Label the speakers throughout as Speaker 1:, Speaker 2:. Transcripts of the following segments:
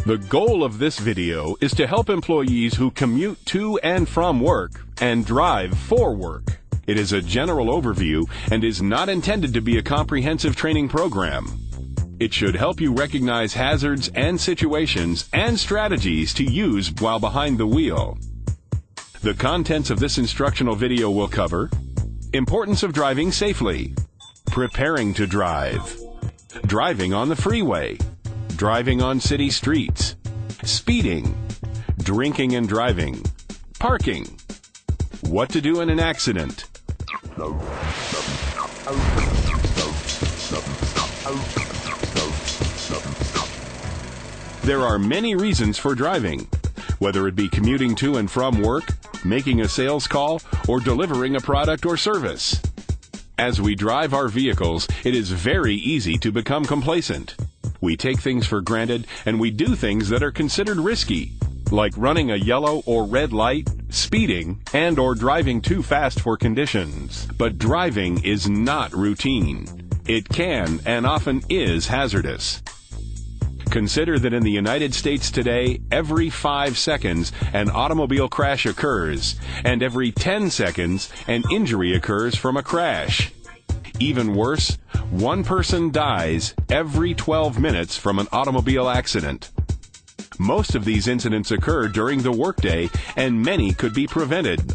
Speaker 1: The goal of this video is to help employees who commute to and from work and drive for work. It is a general overview and is not intended to be a comprehensive training program. It should help you recognize hazards and situations and strategies to use while behind the wheel. The contents of this instructional video will cover importance of driving safely, preparing to drive, driving on the freeway, driving on city streets, speeding, drinking and driving, parking, what to do in an accident. There are many reasons for driving, whether it be commuting to and from work, making a sales call, or delivering a product or service. As we drive our vehicles, it is very easy to become complacent. We take things for granted and we do things that are considered risky, like running a yellow or red light, speeding, and or driving too fast for conditions. But driving is not routine. It can and often is hazardous. Consider that in the United States today, every 5 seconds an automobile crash occurs, and every 10 seconds an injury occurs from a crash. Even worse, one person dies every 12 minutes from an automobile accident. Most of these incidents occur during the workday, and many could be prevented.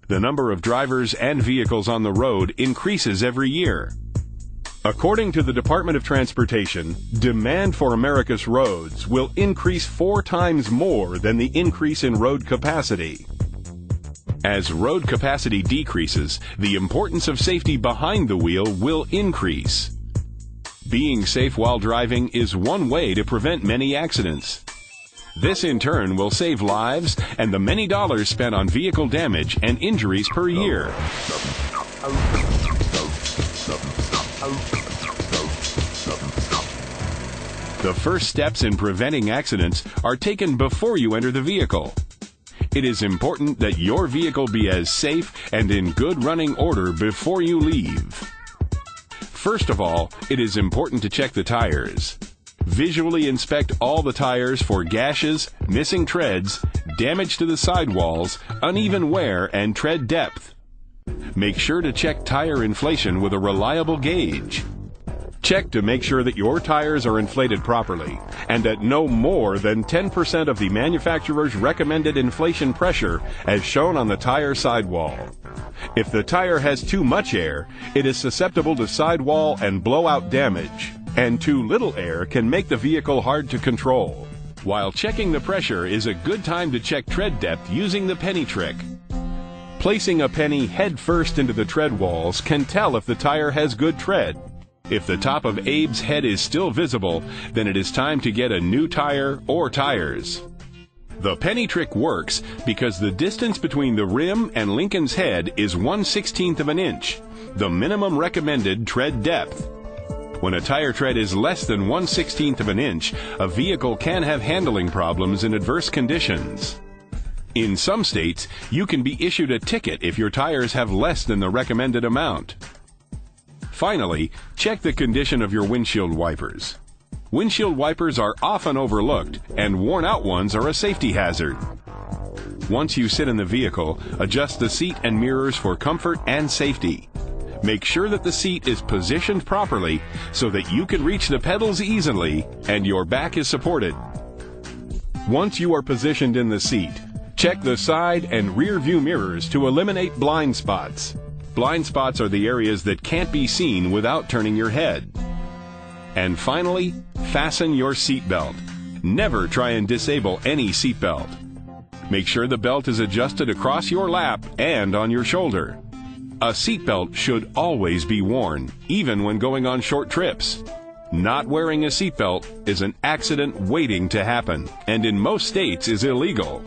Speaker 1: The number of drivers and vehicles on the road increases every year. According to the Department of Transportation, demand for America's roads will increase 4 times more than the increase in road capacity. As road capacity decreases, the importance of safety behind the wheel will increase. Being safe while driving is one way to prevent many accidents. This in turn will save lives and the many dollars spent on vehicle damage and injuries per year. The first steps in preventing accidents are taken before you enter the vehicle. It is important that your vehicle be as safe and in good running order before you leave. First of all, it is important to check the tires. Visually inspect all the tires for gashes, missing treads, damage to the sidewalls, uneven wear, and tread depth. Make sure to check tire inflation with a reliable gauge. Check to make sure that your tires are inflated properly and at no more than 10% of the manufacturer's recommended inflation pressure as shown on the tire sidewall. If the tire has too much air, it is susceptible to sidewall and blowout damage, and too little air can make the vehicle hard to control. While checking the pressure is a good time to check tread depth using the penny trick. Placing a penny head first into the tread walls can tell if the tire has good tread. If the top of Abe's head is still visible, then it is time to get a new tire or tires. The penny trick works because the distance between the rim and Lincoln's head is 1/16 of an inch, the minimum recommended tread depth. When a tire tread is less than 1/16 of an inch, a vehicle can have handling problems in adverse conditions. In some states, you can be issued a ticket if your tires have less than the recommended amount. Finally, check the condition of your windshield wipers. Windshield wipers are often overlooked, and worn-out ones are a safety hazard. Once you sit in the vehicle, adjust the seat and mirrors for comfort and safety. Make sure that the seat is positioned properly so that you can reach the pedals easily and your back is supported. Once you are positioned in the seat, check the side and rear view mirrors to eliminate blind spots. Blind spots are the areas that can't be seen without turning your head. And finally, fasten your seatbelt. Never try and disable any seatbelt. Make sure the belt is adjusted across your lap and on your shoulder. A seatbelt should always be worn, even when going on short trips. Not wearing a seatbelt is an accident waiting to happen, and in most states is illegal.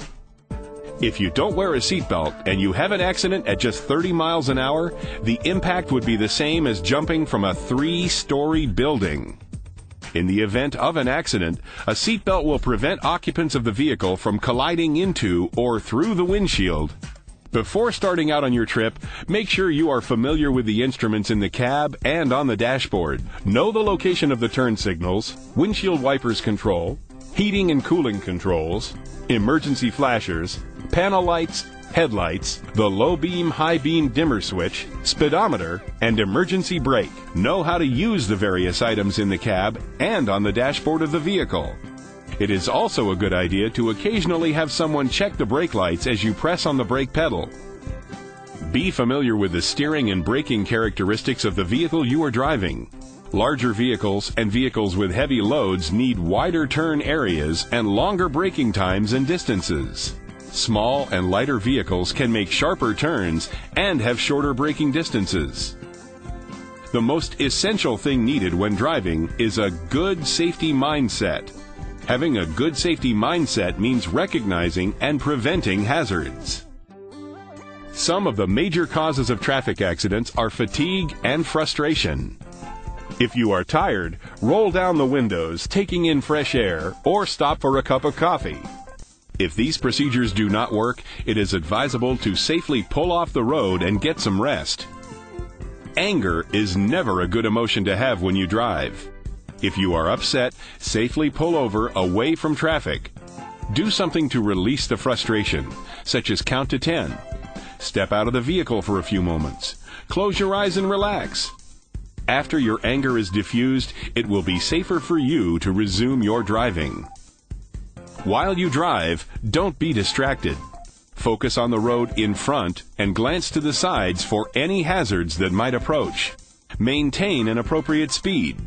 Speaker 1: If you don't wear a seatbelt and you have an accident at just 30 miles an hour, the impact would be the same as jumping from a 3-story building. In the event of an accident, a seatbelt will prevent occupants of the vehicle from colliding into or through the windshield. Before starting out on your trip, make sure you are familiar with the instruments in the cab and on the dashboard. Know the location of the turn signals, windshield wipers control, heating and cooling controls, emergency flashers, panel lights, headlights, the low beam, high beam dimmer switch, speedometer, and emergency brake. Know how to use the various items in the cab and on the dashboard of the vehicle. It is also a good idea to occasionally have someone check the brake lights as you press on the brake pedal. Be familiar with the steering and braking characteristics of the vehicle you are driving. Larger vehicles and vehicles with heavy loads need wider turn areas and longer braking times and distances. Small and lighter vehicles can make sharper turns and have shorter braking distances. The most essential thing needed when driving is a good safety mindset. Having a good safety mindset means recognizing and preventing hazards. Some of the major causes of traffic accidents are fatigue and frustration. If you are tired, roll down the windows, taking in fresh air, or stop for a cup of coffee. If these procedures do not work, it is advisable to safely pull off the road and get some rest. Anger is never a good emotion to have when you drive. If you are upset, safely pull over away from traffic. Do something to release the frustration, such as count to 10. Step out of the vehicle for a few moments. Close your eyes and relax. After your anger is diffused, it will be safer for you to resume your driving. While you drive, don't be distracted. Focus on the road in front and glance to the sides for any hazards that might approach. Maintain an appropriate speed.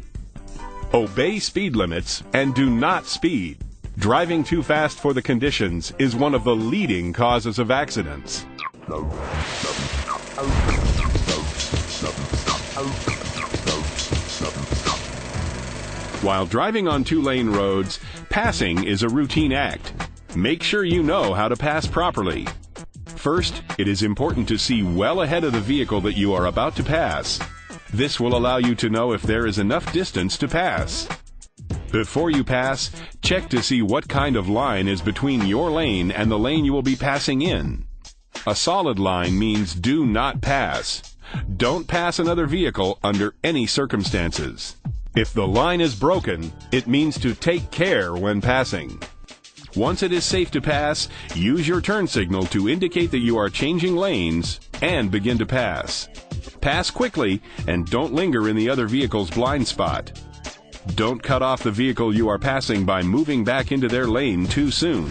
Speaker 1: Obey speed limits and do not speed. Driving too fast for the conditions is one of the leading causes of accidents. While driving on 2-lane roads, passing is a routine act. Make sure you know how to pass properly. First, it is important to see well ahead of the vehicle that you are about to pass. This will allow you to know if there is enough distance to pass. Before you pass, check to see what kind of line is between your lane and the lane you will be passing in. A solid line means do not pass. Don't pass another vehicle under any circumstances. If the line is broken, it means to take care when passing. Once it is safe to pass, use your turn signal to indicate that you are changing lanes and begin to pass. Pass quickly and don't linger in the other vehicle's blind spot. Don't cut off the vehicle you are passing by moving back into their lane too soon.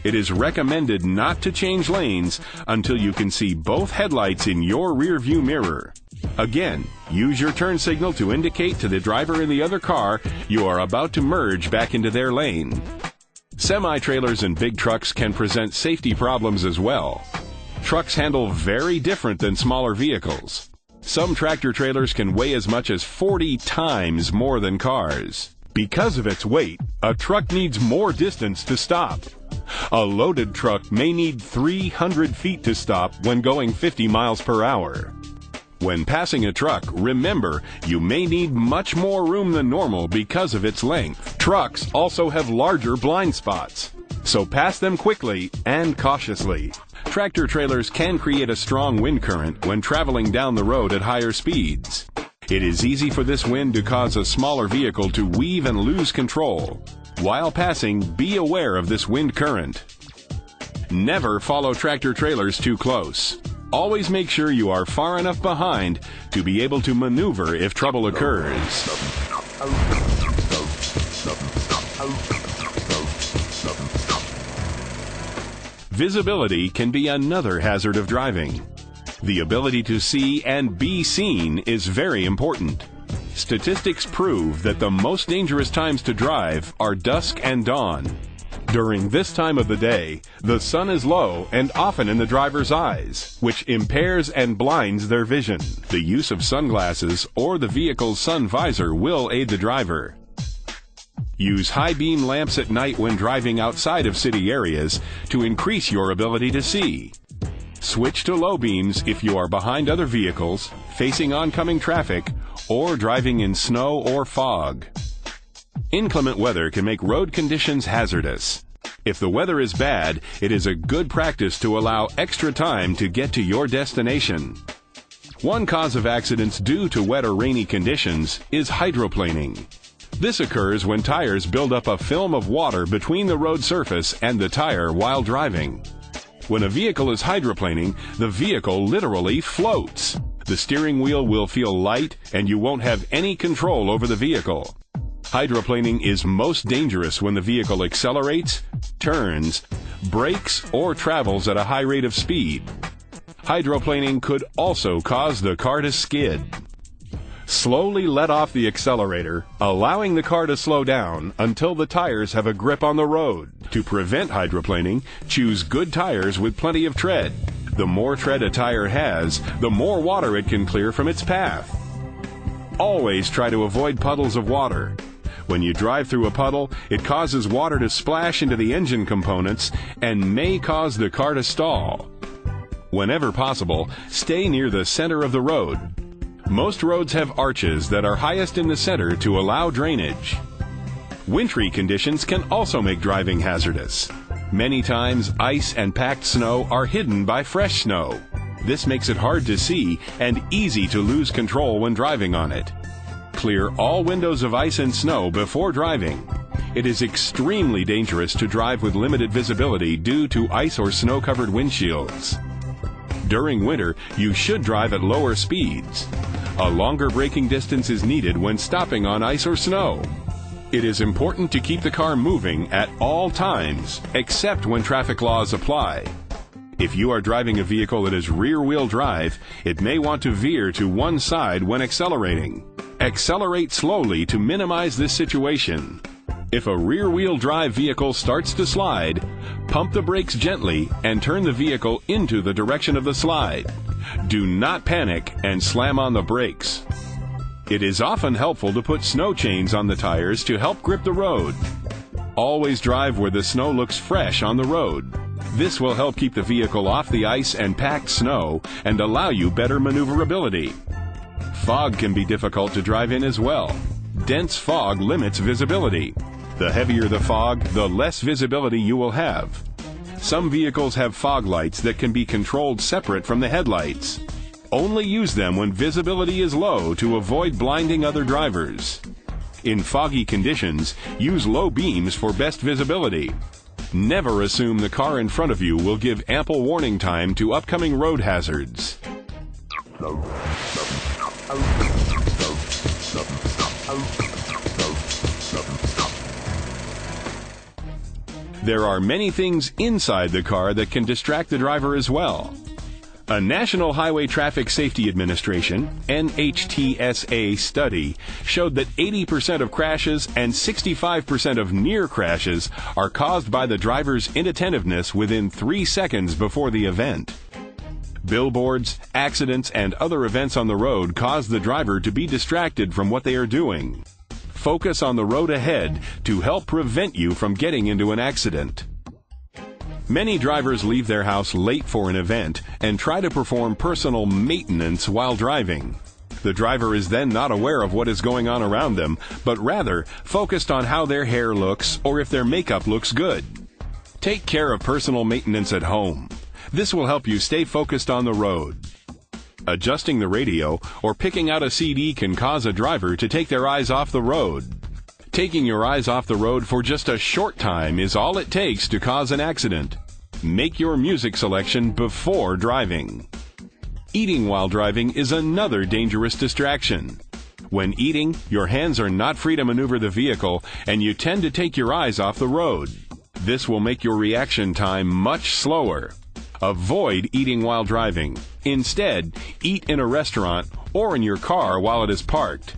Speaker 1: It is recommended not to change lanes until you can see both headlights in your rearview mirror. Again, use your turn signal to indicate to the driver in the other car you are about to merge back into their lane. Semi-trailers and big trucks can present safety problems as well. Trucks handle very different than smaller vehicles. Some tractor-trailers can weigh as much as 40 times more than cars. Because of its weight, a truck needs more distance to stop. A loaded truck may need 300 feet to stop when going 50 miles per hour. When passing a truck, remember, you may need much more room than normal because of its length. Trucks also have larger blind spots, so pass them quickly and cautiously. Tractor-trailers can create a strong wind current when traveling down the road at higher speeds. It is easy for this wind to cause a smaller vehicle to weave and lose control. While passing, be aware of this wind current. Never follow tractor-trailers too close. Always make sure you are far enough behind to be able to maneuver if trouble occurs. Visibility can be another hazard of driving. The ability to see and be seen is very important. Statistics prove that the most dangerous times to drive are dusk and dawn. During this time of the day, the sun is low and often in the driver's eyes, which impairs and blinds their vision. The use of sunglasses or the vehicle's sun visor will aid the driver. Use high beam lamps at night when driving outside of city areas to increase your ability to see. Switch to low beams if you are behind other vehicles, facing oncoming traffic, or driving in snow or fog. Inclement weather can make road conditions hazardous. If the weather is bad, it is a good practice to allow extra time to get to your destination. One cause of accidents due to wet or rainy conditions is hydroplaning. This occurs when tires build up a film of water between the road surface and the tire while driving. When a vehicle is hydroplaning, the vehicle literally floats. The steering wheel will feel light and you won't have any control over the vehicle. Hydroplaning is most dangerous when the vehicle accelerates, turns, brakes, or travels at a high rate of speed. Hydroplaning could also cause the car to skid. Slowly let off the accelerator, allowing the car to slow down until the tires have a grip on the road. To prevent hydroplaning, choose good tires with plenty of tread. The more tread a tire has, the more water it can clear from its path. Always try to avoid puddles of water. When you drive through a puddle, it causes water to splash into the engine components and may cause the car to stall. Whenever possible, stay near the center of the road. Most roads have arches that are highest in the center to allow drainage. Wintry conditions can also make driving hazardous. Many times, ice and packed snow are hidden by fresh snow. This makes it hard to see and easy to lose control when driving on it. Clear all windows of ice and snow before driving. It is extremely dangerous to drive with limited visibility due to ice or snow-covered windshields. During winter, you should drive at lower speeds. A longer braking distance is needed when stopping on ice or snow. It is important to keep the car moving at all times, except when traffic laws apply. If you are driving a vehicle that is rear-wheel drive, it may want to veer to one side when accelerating. Accelerate slowly to minimize this situation. If a rear-wheel drive vehicle starts to slide, pump the brakes gently and turn the vehicle into the direction of the slide. Do not panic and slam on the brakes. It is often helpful to put snow chains on the tires to help grip the road. Always drive where the snow looks fresh on the road. This will help keep the vehicle off the ice and packed snow and allow you better maneuverability. Fog can be difficult to drive in as well. Dense fog limits visibility. The heavier the fog, the less visibility you will have. Some vehicles have fog lights that can be controlled separate from the headlights. Only use them when visibility is low to avoid blinding other drivers. In foggy conditions, use low beams for best visibility. Never assume the car in front of you will give ample warning time to upcoming road hazards. There are many things inside the car that can distract the driver as well. A National Highway Traffic Safety Administration (NHTSA) study showed that 80% of crashes and 65% of near crashes are caused by the driver's inattentiveness within 3 seconds before the event. Billboards, accidents, and other events on the road cause the driver to be distracted from what they are doing. Focus on the road ahead to help prevent you from getting into an accident. Many drivers leave their house late for an event and try to perform personal maintenance while driving. The driver is then not aware of what is going on around them, but rather focused on how their hair looks or if their makeup looks good. Take care of personal maintenance at home. This will help you stay focused on the road. Adjusting the radio or picking out a CD can cause a driver to take their eyes off the road. Taking your eyes off the road for just a short time is all it takes to cause an accident. Make your music selection before driving. Eating while driving is another dangerous distraction. When eating, your hands are not free to maneuver the vehicle, and you tend to take your eyes off the road. This will make your reaction time much slower. Avoid eating while driving. Instead, eat in a restaurant or in your car while it is parked.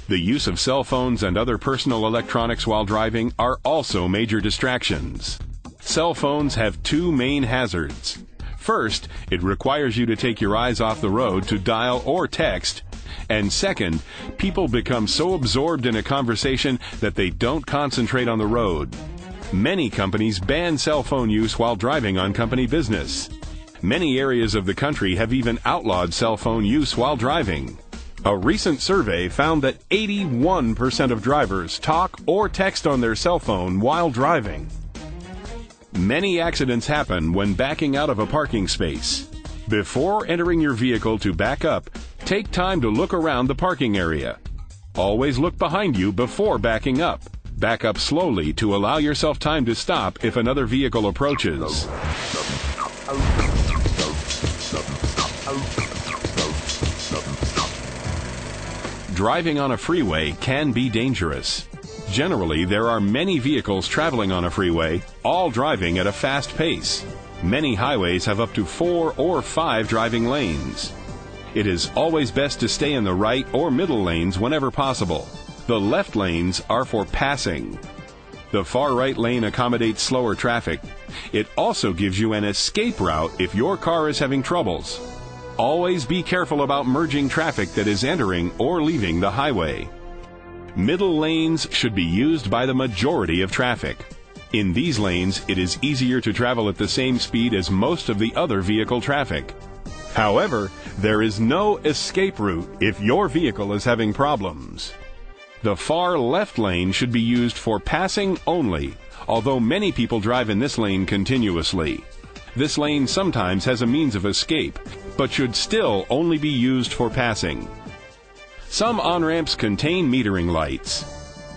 Speaker 1: The use of cell phones and other personal electronics while driving are also major distractions. Cell phones have two main hazards. First, it requires you to take your eyes off the road to dial or text, And second, people become so absorbed in a conversation that they don't concentrate on the road. Many companies ban cell phone use while driving on company business. Many areas of the country have even outlawed cell phone use while driving. A recent survey found that 81% of drivers talk or text on their cell phone while driving. Many accidents happen when backing out of a parking space. Before entering your vehicle to back up, take time to look around the parking area. Always look behind you before backing up. Back up slowly to allow yourself time to stop if another vehicle approaches. Driving on a freeway can be dangerous. Generally, there are many vehicles traveling on a freeway, all driving at a fast pace. Many highways have up to 4 or 5 driving lanes. It is always best to stay in the right or middle lanes whenever possible. The left lanes are for passing. The far right lane accommodates slower traffic. It also gives you an escape route if your car is having troubles. Always be careful about merging traffic that is entering or leaving the highway. Middle lanes should be used by the majority of traffic. In these lanes, it is easier to travel at the same speed as most of the other vehicle traffic. However, there is no escape route if your vehicle is having problems. The far left lane should be used for passing only, although many people drive in this lane continuously. This lane sometimes has a means of escape, but should still only be used for passing. Some on-ramps contain metering lights.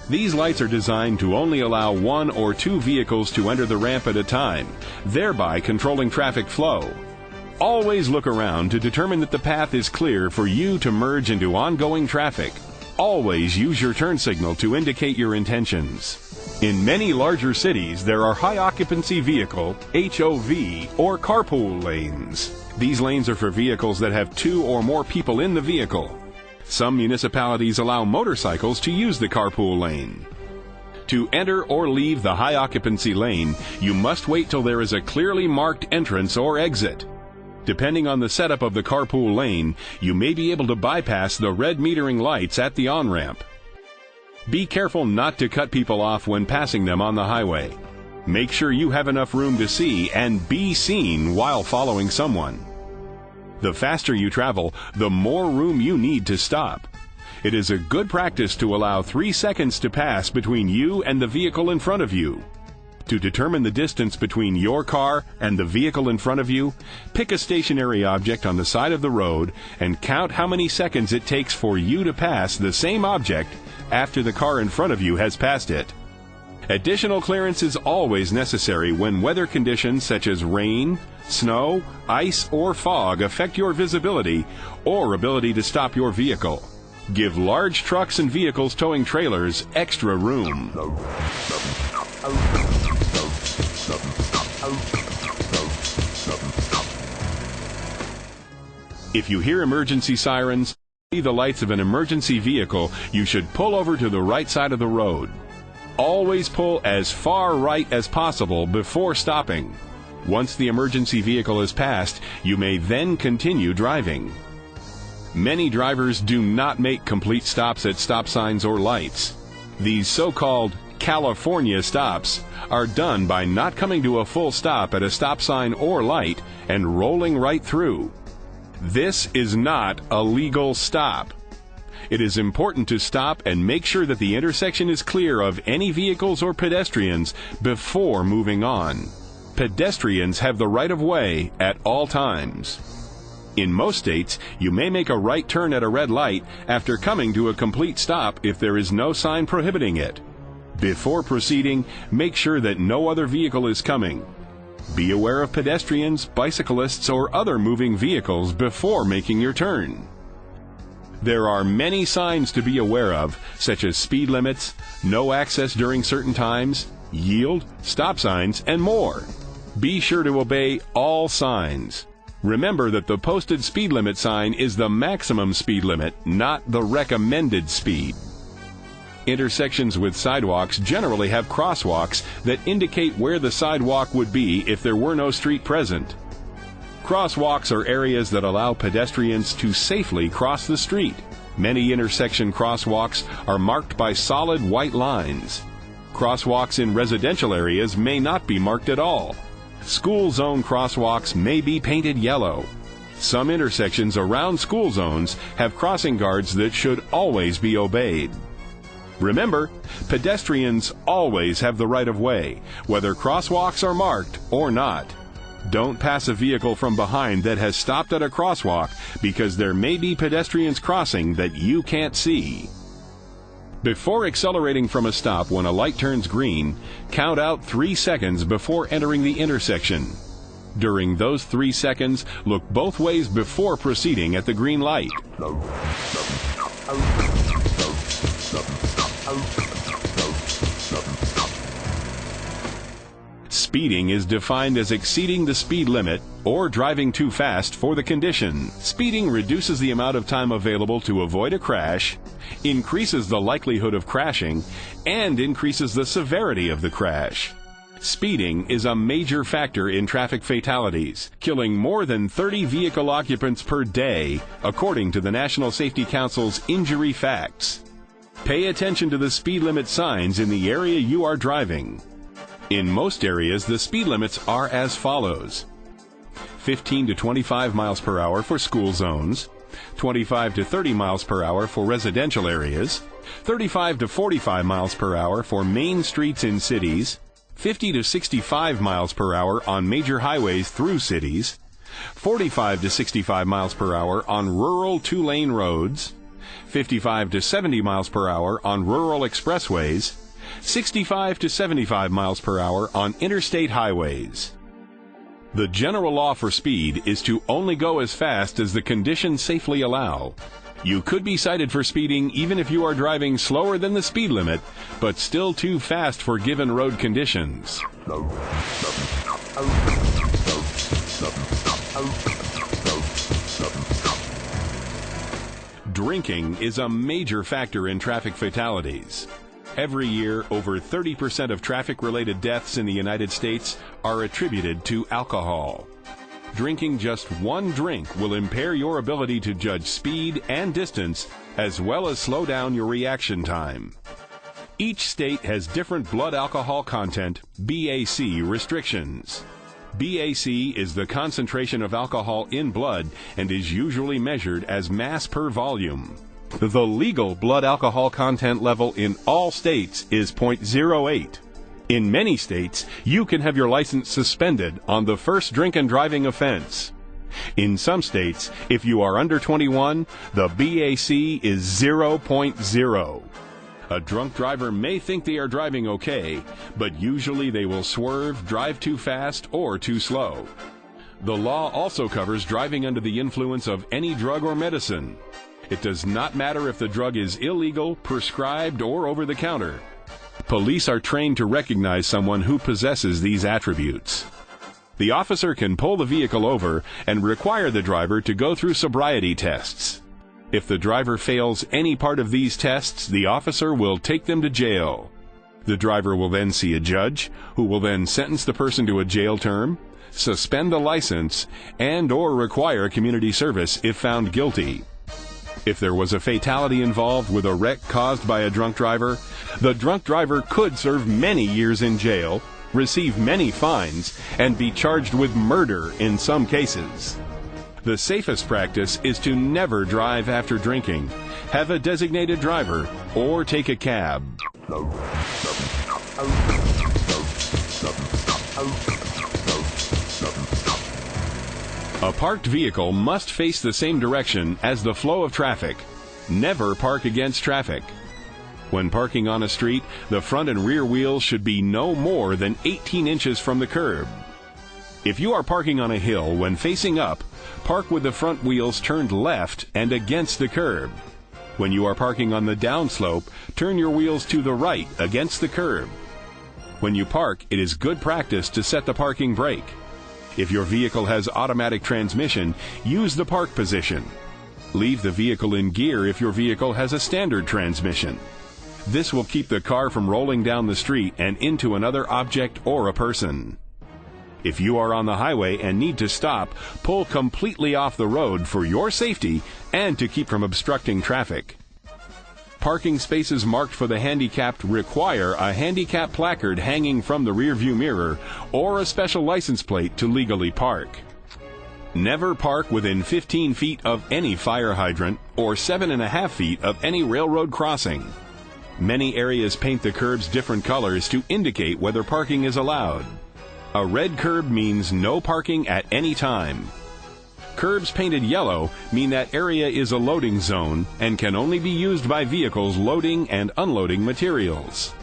Speaker 1: These lights are designed to only allow 1 or 2 vehicles to enter the ramp at a time, thereby controlling traffic flow. Always look around to determine that the path is clear for you to merge into ongoing traffic. Always use your turn signal to indicate your intentions. In many larger cities, there are high-occupancy vehicle, HOV, or carpool lanes. These lanes are for vehicles that have 2 or more people in the vehicle. Some municipalities allow motorcycles to use the carpool lane. To enter or leave the high-occupancy lane, you must wait till there is a clearly marked entrance or exit. Depending on the setup of the carpool lane, you may be able to bypass the red metering lights at the on-ramp. Be careful not to cut people off when passing them on the highway. Make sure you have enough room to see and be seen while following someone. The faster you travel, the more room you need to stop. It is a good practice to allow 3 seconds to pass between you and the vehicle in front of you. To determine the distance between your car and the vehicle in front of you, pick a stationary object on the side of the road and count how many seconds it takes for you to pass the same object after the car in front of you has passed it. Additional clearance is always necessary when weather conditions such as rain, snow, ice, or fog affect your visibility or ability to stop your vehicle. Give large trucks and vehicles towing trailers extra room. If you hear emergency sirens, see the lights of an emergency vehicle, you should pull over to the right side of the road. Always pull as far right as possible before stopping. Once the emergency vehicle is passed, you may then continue driving. Many drivers do not make complete stops at stop signs or lights. These so-called California stops are done by not coming to a full stop at a stop sign or light and rolling right through. This is not a legal stop. It is important to stop and make sure that the intersection is clear of any vehicles or pedestrians before moving on. Pedestrians have the right of way at all times. In most states, you may make a right turn at a red light after coming to a complete stop if there is no sign prohibiting it. Before proceeding, make sure that no other vehicle is coming. Be aware of pedestrians, bicyclists, or other moving vehicles before making your turn. There are many signs to be aware of, such as speed limits, no access during certain times, yield, stop signs, and more. Be sure to obey all signs. Remember that the posted speed limit sign is the maximum speed limit, not the recommended speed. Intersections with sidewalks generally have crosswalks that indicate where the sidewalk would be if there were no street present. Crosswalks are areas that allow pedestrians to safely cross the street. Many intersection crosswalks are marked by solid white lines. Crosswalks in residential areas may not be marked at all. School zone crosswalks may be painted yellow. Some intersections around school zones have crossing guards that should always be obeyed. Remember, pedestrians always have the right of way, whether crosswalks are marked or not. Don't pass a vehicle from behind that has stopped at a crosswalk because there may be pedestrians crossing that you can't see. Before accelerating from a stop when a light turns green, count out 3 seconds before entering the intersection. During those 3 seconds, look both ways before proceeding at the green light. Speeding is defined as exceeding the speed limit or driving too fast for the condition. Speeding reduces the amount of time available to avoid a crash, increases the likelihood of crashing, and increases the severity of the crash. Speeding is a major factor in traffic fatalities, killing more than 30 vehicle occupants per day, according to the National Safety Council's Injury Facts. Pay attention to the speed limit signs in the area you are driving. In most areas, the speed limits are as follows: 15 to 25 miles per hour for school zones, 25 to 30 miles per hour for residential areas, 35 to 45 miles per hour for main streets in cities, 50 to 65 miles per hour on major highways through cities, 45 to 65 miles per hour on rural 2-lane roads, 55 to 70 miles per hour on rural expressways, 65 to 75 miles per hour on interstate highways. The general law for speed is to only go as fast as the conditions safely allow. You could be cited for speeding even if you are driving slower than the speed limit, but still too fast for given road conditions. Drinking is a major factor in traffic fatalities. Every year, over 30% of traffic-related deaths in the United States are attributed to alcohol. Drinking just one drink will impair your ability to judge speed and distance, as well as slow down your reaction time. Each state has different blood alcohol content, BAC, restrictions. BAC is the concentration of alcohol in blood and is usually measured as mass per volume. The legal blood alcohol content level in all states is 0.08. In many states, you can have your license suspended on the first drink and driving offense. In some states, if you are under 21, the BAC is 0.0. A drunk driver may think they are driving okay, but usually they will swerve, drive too fast, or too slow. The law also covers driving under the influence of any drug or medicine. It does not matter if the drug is illegal, prescribed, or over-the-counter. Police are trained to recognize someone who possesses these attributes. The officer can pull the vehicle over and require the driver to go through sobriety tests. If the driver fails any part of these tests, the officer will take them to jail. The driver will then see a judge, who will then sentence the person to a jail term, suspend the license, and/or require community service if found guilty. If there was a fatality involved with a wreck caused by a drunk driver, the drunk driver could serve many years in jail, receive many fines, and be charged with murder in some cases. The safest practice is to never drive after drinking, have a designated driver, or take a cab. A parked vehicle must face the same direction as the flow of traffic. Never park against traffic. When parking on a street, the front and rear wheels should be no more than 18 inches from the curb. If you are parking on a hill when facing up, park with the front wheels turned left and against the curb. When you are parking on the downslope, turn your wheels to the right against the curb. When you park, it is good practice to set the parking brake. If your vehicle has automatic transmission, use the park position. Leave the vehicle in gear if your vehicle has a standard transmission. This will keep the car from rolling down the street and into another object or a person. If you are on the highway and need to stop, pull completely off the road for your safety and to keep from obstructing traffic. Parking spaces marked for the handicapped require a handicap placard hanging from the rearview mirror or a special license plate to legally park. Never park within 15 feet of any fire hydrant or 7.5 feet of any railroad crossing. Many areas paint the curbs different colors to indicate whether parking is allowed. A red curb means no parking at any time. Curbs painted yellow mean that area is a loading zone and can only be used by vehicles loading and unloading materials.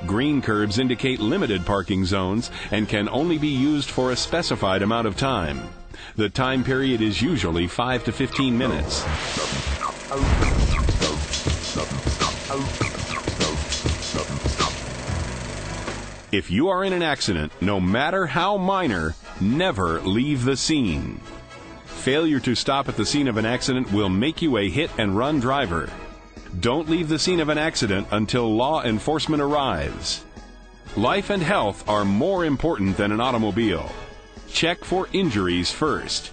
Speaker 1: Green curbs indicate limited parking zones and can only be used for a specified amount of time. The time period is usually 5 to 15 minutes. If you are in an accident, no matter how minor, never leave the scene. Failure to stop at the scene of an accident will make you a hit-and-run driver. Don't leave the scene of an accident until law enforcement arrives. Life and health are more important than an automobile. Check for injuries first.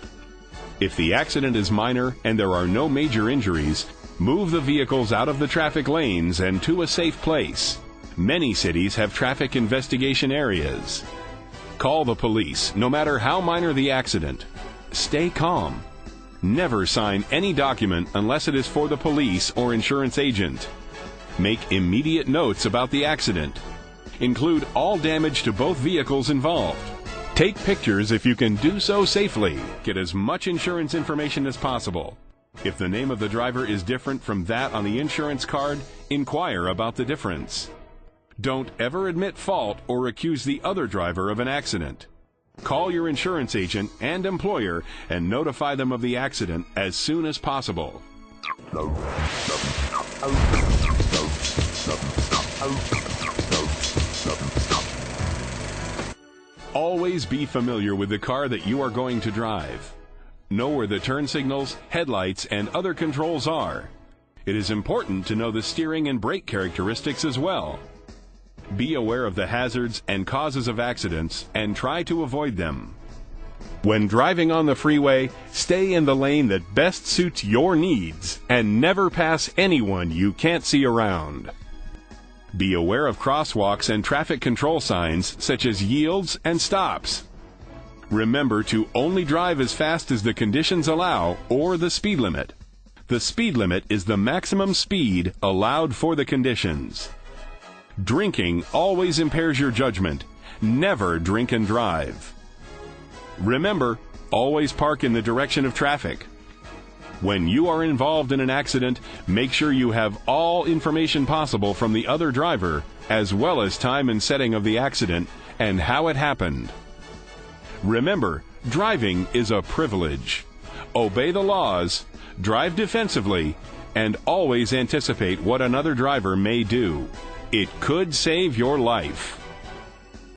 Speaker 1: If the accident is minor and there are no major injuries, move the vehicles out of the traffic lanes and to a safe place. Many cities have traffic investigation areas. Call the police, no matter how minor the accident. Stay calm. Never sign any document unless it is for the police or insurance agent. Make immediate notes about the accident. Include all damage to both vehicles involved. Take pictures if you can do so safely. Get as much insurance information as possible. If the name of the driver is different from that on the insurance card, inquire about the difference. Don't ever admit fault or accuse the other driver of an accident. Call your insurance agent and employer and notify them of the accident as soon as possible. Always be familiar with the car that you are going to drive. Know where the turn signals, headlights, and other controls are. It is important to know the steering and brake characteristics as well. Be aware of the hazards and causes of accidents and try to avoid them. When driving on the freeway, stay in the lane that best suits your needs and never pass anyone you can't see around. Be aware of crosswalks and traffic control signs such as yields and stops. Remember to only drive as fast as the conditions allow or the speed limit. The speed limit is the maximum speed allowed for the conditions. Drinking always impairs your judgment. Never drink and drive. Remember, always park in the direction of traffic. When you are involved in an accident, make sure you have all information possible from the other driver, as well as time and setting of the accident and how it happened. Remember, driving is a privilege. Obey the laws, drive defensively, and always anticipate what another driver may do. It could save your life.